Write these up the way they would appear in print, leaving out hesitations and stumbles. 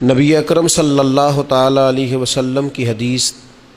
نبی اکرم صلی اللہ تعالیٰ علیہ وسلم کی حدیث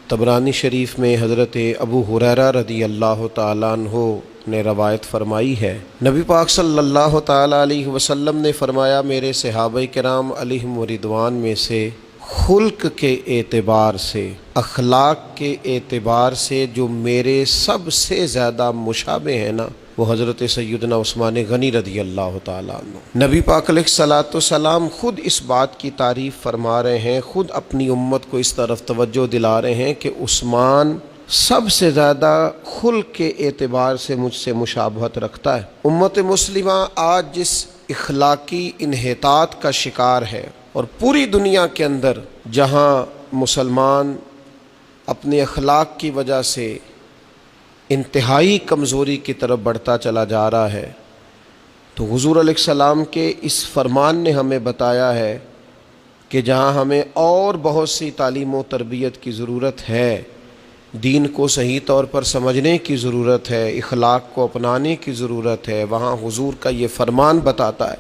طبرانی شریف میں حضرت ابو ہریرہ رضی اللہ تعالیٰ عنہ نے روایت فرمائی ہے۔ نبی پاک صلی اللہ تعالیٰ علیہ وسلم نے فرمایا، میرے صحابہ کرام علیہم رضوان میں سے خلق کے اعتبار سے، اخلاق کے اعتبار سے جو میرے سب سے زیادہ مشابہ ہیں نا، وہ حضرت سیدنا عثمان غنی رضی اللہ تعالیٰ عنہ۔ نبی پاک علیہ الصلوۃ والسلام خود اس بات کی تعریف فرما رہے ہیں، خود اپنی امت کو اس طرف توجہ دلا رہے ہیں کہ عثمان سب سے زیادہ خلق کے اعتبار سے مجھ سے مشابہت رکھتا ہے۔ امت مسلمہ آج جس اخلاقی انحطاط کا شکار ہے، اور پوری دنیا کے اندر جہاں مسلمان اپنے اخلاق کی وجہ سے انتہائی کمزوری کی طرف بڑھتا چلا جا رہا ہے، تو حضور علیہ السلام کے اس فرمان نے ہمیں بتایا ہے کہ جہاں ہمیں اور بہت سی تعلیم و تربیت کی ضرورت ہے، دین کو صحیح طور پر سمجھنے کی ضرورت ہے، اخلاق کو اپنانے کی ضرورت ہے، وہاں حضور کا یہ فرمان بتاتا ہے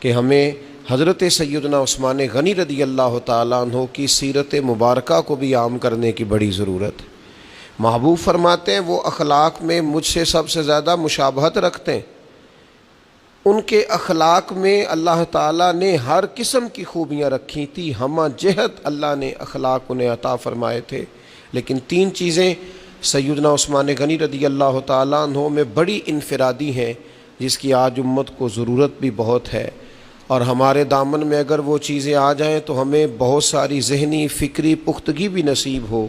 کہ ہمیں حضرت سیدنا عثمان غنی رضی اللہ تعالیٰ عنہ کی سیرت مبارکہ کو بھی عام کرنے کی بڑی ضرورت ہے۔ محبوب فرماتے ہیں وہ اخلاق میں مجھ سے سب سے زیادہ مشابہت رکھتے ہیں، ان کے اخلاق میں اللہ تعالیٰ نے ہر قسم کی خوبیاں رکھی تھی، ہمہ جہت اللہ نے اخلاق انہیں عطا فرمائے تھے، لیکن تین چیزیں سیدنا عثمان غنی رضی اللہ تعالیٰ عنہ میں بڑی انفرادی ہیں، جس کی آج امت کو ضرورت بھی بہت ہے، اور ہمارے دامن میں اگر وہ چیزیں آ جائیں تو ہمیں بہت ساری ذہنی فکری پختگی بھی نصیب ہو۔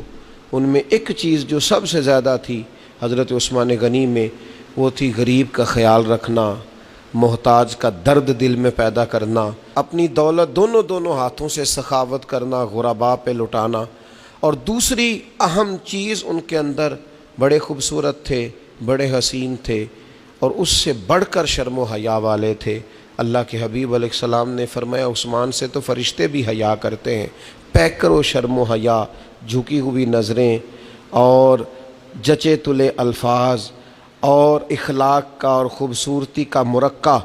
ان میں ایک چیز جو سب سے زیادہ تھی حضرت عثمان غنی میں، وہ تھی غریب کا خیال رکھنا، محتاج کا درد دل میں پیدا کرنا، اپنی دولت دونوں ہاتھوں سے سخاوت کرنا، غرباء پہ لٹانا، اور دوسری اہم چیز ان کے اندر بڑے خوبصورت تھے، بڑے حسین تھے، اور اس سے بڑھ کر شرم و حیا والے تھے۔ اللہ کے حبیب علیہ السلام نے فرمایا عثمان سے تو فرشتے بھی حیا کرتے ہیں۔ پیکر و شرم و حیا، جھکی ہوئی نظریں، اور جچے تلے الفاظ، اور اخلاق کا اور خوبصورتی کا مرقع۔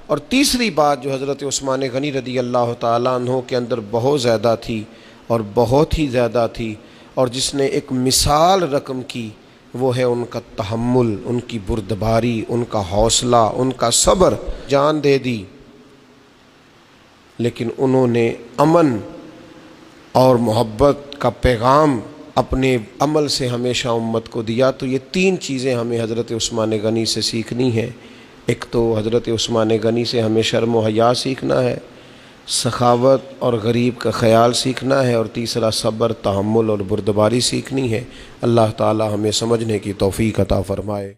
اور تیسری بات جو حضرت عثمان غنی رضی اللہ تعالیٰ عنہ کے اندر بہت زیادہ تھی، اور بہت ہی زیادہ تھی، اور جس نے ایک مثال رقم کی، وہ ہے ان کا تحمل، ان کی بردباری، ان کا حوصلہ، ان کا صبر۔ جان دے دی، لیکن انہوں نے امن اور محبت کا پیغام اپنے عمل سے ہمیشہ امت کو دیا۔ تو یہ تین چیزیں ہمیں حضرت عثمان غنی سے سیکھنی ہیں۔ ایک تو حضرت عثمان غنی سے ہمیں شرم و حیا سیکھنا ہے، سخاوت اور غریب کا خیال سیکھنا ہے، اور تیسرا صبر، تحمل اور بردباری سیکھنی ہے۔ اللہ تعالی ہمیں سمجھنے کی توفیق عطا فرمائے۔